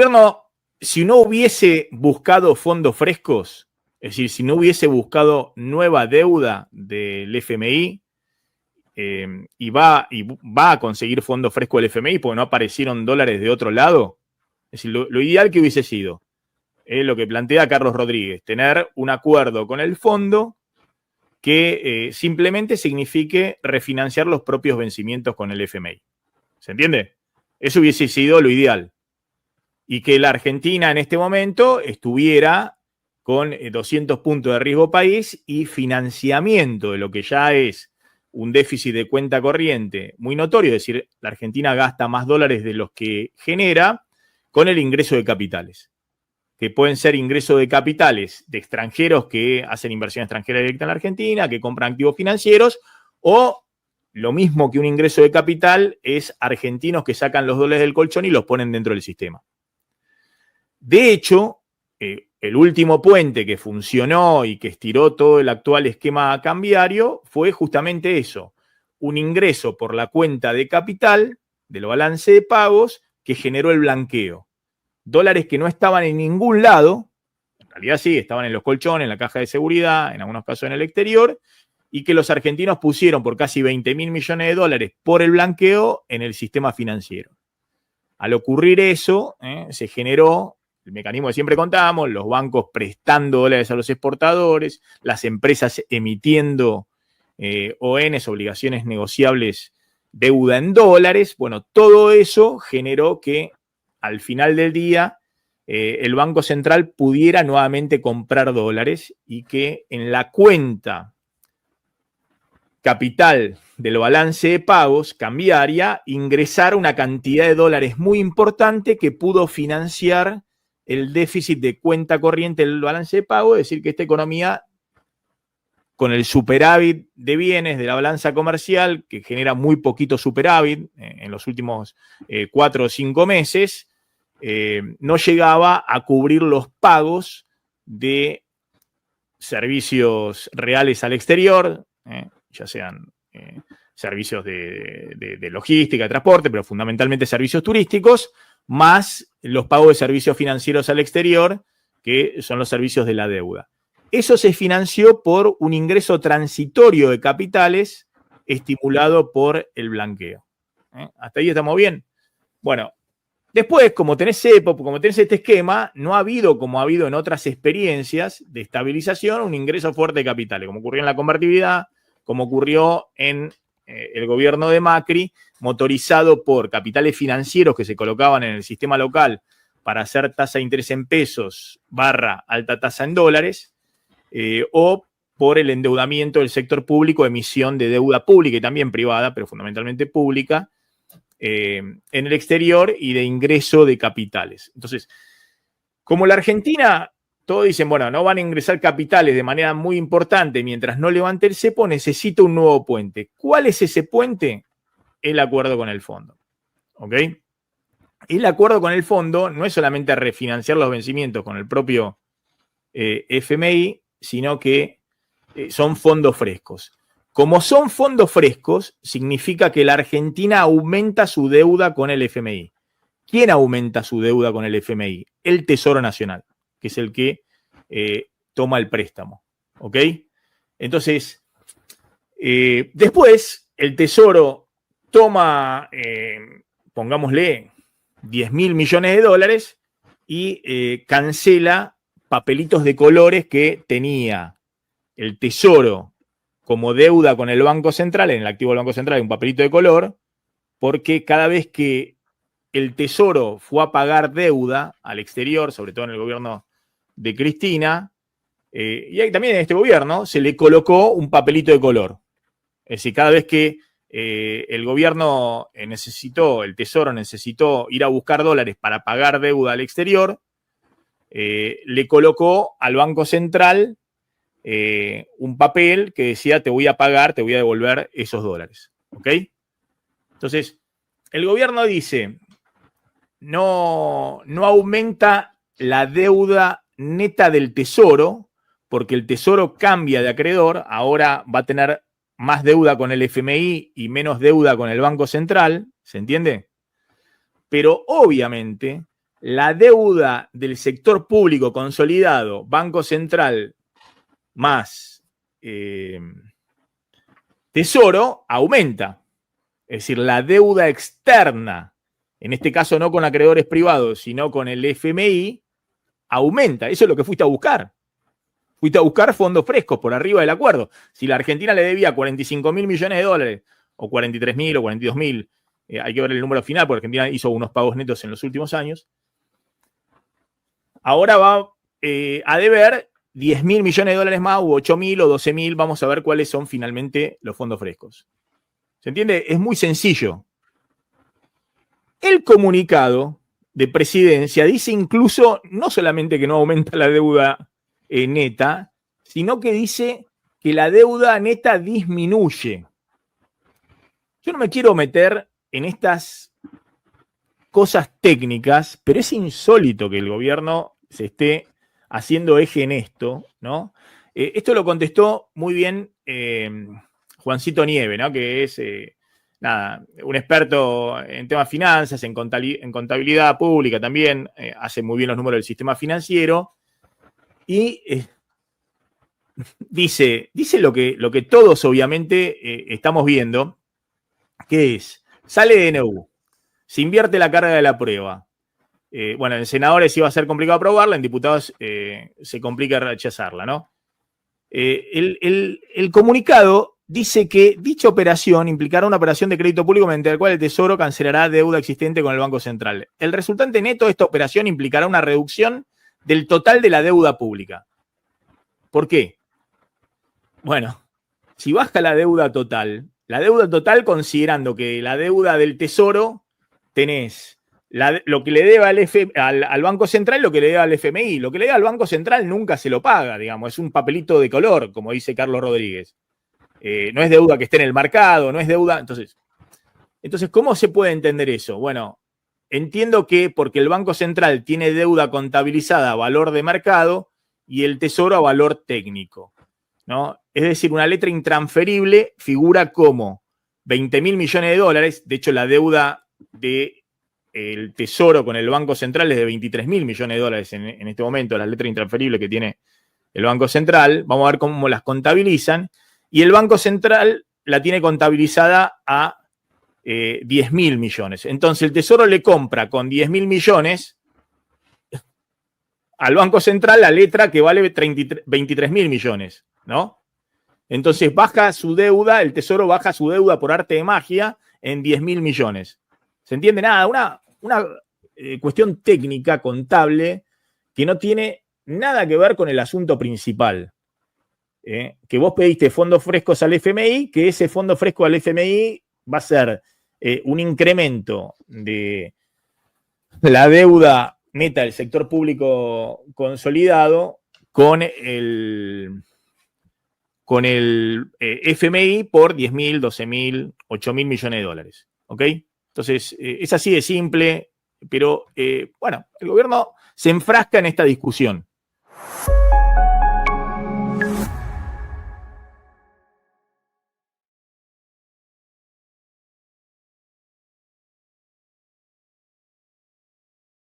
gobierno, si no hubiese buscado fondos frescos, es decir, si no hubiese buscado nueva deuda del FMI, y va a conseguir fondos frescos del FMI porque no aparecieron dólares de otro lado, es decir, lo ideal que hubiese sido, lo que plantea Carlos Rodríguez, tener un acuerdo con el fondo que simplemente signifique refinanciar los propios vencimientos con el FMI. ¿Se entiende? Eso hubiese sido lo ideal. Y que la Argentina en este momento estuviera con 200 puntos de riesgo país y financiamiento de lo que ya es un déficit de cuenta corriente muy notorio, es decir, la Argentina gasta más dólares de los que genera con el ingreso de capitales, que pueden ser ingresos de capitales de extranjeros que hacen inversión extranjera directa en la Argentina, que compran activos financieros, o lo mismo que un ingreso de capital es argentinos que sacan los dólares del colchón y los ponen dentro del sistema. De hecho, el último puente que funcionó y que estiró todo el actual esquema cambiario fue justamente eso, un ingreso por la cuenta de capital del balance de pagos que generó el blanqueo. Dólares que no estaban en ningún lado, en realidad sí, estaban en los colchones, en la caja de seguridad, en algunos casos en el exterior, y que los argentinos pusieron por casi 20.000 millones de dólares por el blanqueo en el sistema financiero. Al ocurrir eso, se generó el mecanismo que siempre contamos, los bancos prestando dólares a los exportadores, las empresas emitiendo ONs, obligaciones negociables, deuda en dólares. Bueno, todo eso generó que al final del día el Banco Central pudiera nuevamente comprar dólares y que en la cuenta capital del balance de pagos cambiaria ingresara una cantidad de dólares muy importante que pudo financiar el déficit de cuenta corriente del balance de pago, es decir, que esta economía, con el superávit de bienes de la balanza comercial, que genera muy poquito superávit en los últimos 4 o 5 meses, no llegaba a cubrir los pagos de servicios reales al exterior, ya sean servicios de logística, de transporte, pero fundamentalmente servicios turísticos, más los pagos de servicios financieros al exterior, que son los servicios de la deuda. Eso se financió por un ingreso transitorio de capitales estimulado por el blanqueo. ¿Hasta ahí estamos bien? Bueno, después, como tenés este esquema, no ha habido, como ha habido en otras experiencias de estabilización, un ingreso fuerte de capitales, como ocurrió en la convertibilidad, como ocurrió en el gobierno de Macri, motorizado por capitales financieros que se colocaban en el sistema local para hacer tasa de interés en pesos / alta tasa en dólares, o por el endeudamiento del sector público, emisión de deuda pública y también privada, pero fundamentalmente pública, en el exterior y de ingreso de capitales. Entonces, como la Argentina, todos dicen, bueno, no van a ingresar capitales de manera muy importante mientras no levante el cepo, necesita un nuevo puente. ¿Cuál es ese puente? El acuerdo con el fondo. ¿Ok? El acuerdo con el fondo no es solamente refinanciar los vencimientos con el propio FMI, sino que son fondos frescos. Como son fondos frescos, significa que la Argentina aumenta su deuda con el FMI. ¿Quién aumenta su deuda con el FMI? El Tesoro Nacional, que es el que toma el préstamo. ¿Ok? Entonces, después el Tesoro toma, pongámosle, 10.000 millones de dólares y cancela papelitos de colores que tenía el Tesoro como deuda con el Banco Central. En el activo del Banco Central hay un papelito de color, porque cada vez que el Tesoro fue a pagar deuda al exterior, sobre todo en el gobierno de Cristina, y también en este gobierno, se le colocó un papelito de color. Es decir, cada vez que el gobierno el Tesoro necesitó ir a buscar dólares para pagar deuda al exterior, le colocó al Banco Central un papel que decía: te voy a pagar, te voy a devolver esos dólares. ¿Ok? Entonces, el gobierno dice: no aumenta la deuda neta del Tesoro, porque el Tesoro cambia de acreedor, ahora va a tener más deuda con el FMI y menos deuda con el Banco Central, ¿se entiende? Pero obviamente la deuda del sector público consolidado, Banco Central más Tesoro, aumenta. Es decir, la deuda externa, en este caso no con acreedores privados, sino con el FMI, aumenta. Eso es lo que fuiste a buscar. Fuiste a buscar fondos frescos por arriba del acuerdo. Si la Argentina le debía 45.000 millones de dólares, o 43.000 o 42.000, hay que ver el número final, porque Argentina hizo unos pagos netos en los últimos años. Ahora va a deber 10.000 millones de dólares más, o 8.000 o 12.000. Vamos a ver cuáles son finalmente los fondos frescos. ¿Se entiende? Es muy sencillo. El comunicado de presidencia dice incluso no solamente que no aumenta la deuda neta, sino que dice que la deuda neta disminuye. Yo no me quiero meter en estas cosas técnicas, pero es insólito que el gobierno se esté haciendo eje en esto, ¿no? Esto lo contestó muy bien Juancito Nieve, ¿no? Que es un experto en temas de finanzas, en contabilidad pública también, hace muy bien los números del sistema financiero, y dice lo que todos obviamente estamos viendo, que es, sale DNU, se invierte la carga de la prueba. Bueno, en senadores iba a ser complicado aprobarla, en diputados se complica rechazarla, ¿no? El comunicado dice que dicha operación implicará una operación de crédito público mediante la cual el Tesoro cancelará deuda existente con el Banco Central. El resultante neto de esta operación implicará una reducción del total de la deuda pública. ¿Por qué? Bueno, si baja la deuda total considerando que la deuda del Tesoro tenés lo que le deba al Banco Central, lo que le deba al FMI. Lo que le deba al Banco Central nunca se lo paga, digamos, es un papelito de color, como dice Carlos Rodríguez. No es deuda que esté en el mercado, no es deuda. Entonces, ¿cómo se puede entender eso? Bueno, entiendo que porque el Banco Central tiene deuda contabilizada a valor de mercado y el Tesoro a valor técnico, ¿no? Es decir, una letra intransferible figura como 20.000 millones de dólares. De hecho, la deuda del Tesoro con el Banco Central es de 23.000 millones de dólares en este momento, la letra intransferible que tiene el Banco Central. Vamos a ver cómo las contabilizan. Y el Banco Central la tiene contabilizada a 10.000 millones. Entonces, el Tesoro le compra con 10.000 millones al Banco Central la letra que vale 23.000 millones, ¿no? Entonces baja su deuda, el Tesoro baja su deuda por arte de magia en 10.000 millones. ¿Se entiende? Nada, una cuestión técnica, contable, que no tiene nada que ver con el asunto principal. Que vos pediste fondos frescos al FMI, que ese fondo fresco al FMI va a ser un incremento de la deuda neta del sector público consolidado con el FMI por 10.000, 12.000, 8.000 millones de dólares. ¿Ok? Entonces, es así de simple, pero bueno, el gobierno se enfrasca en esta discusión.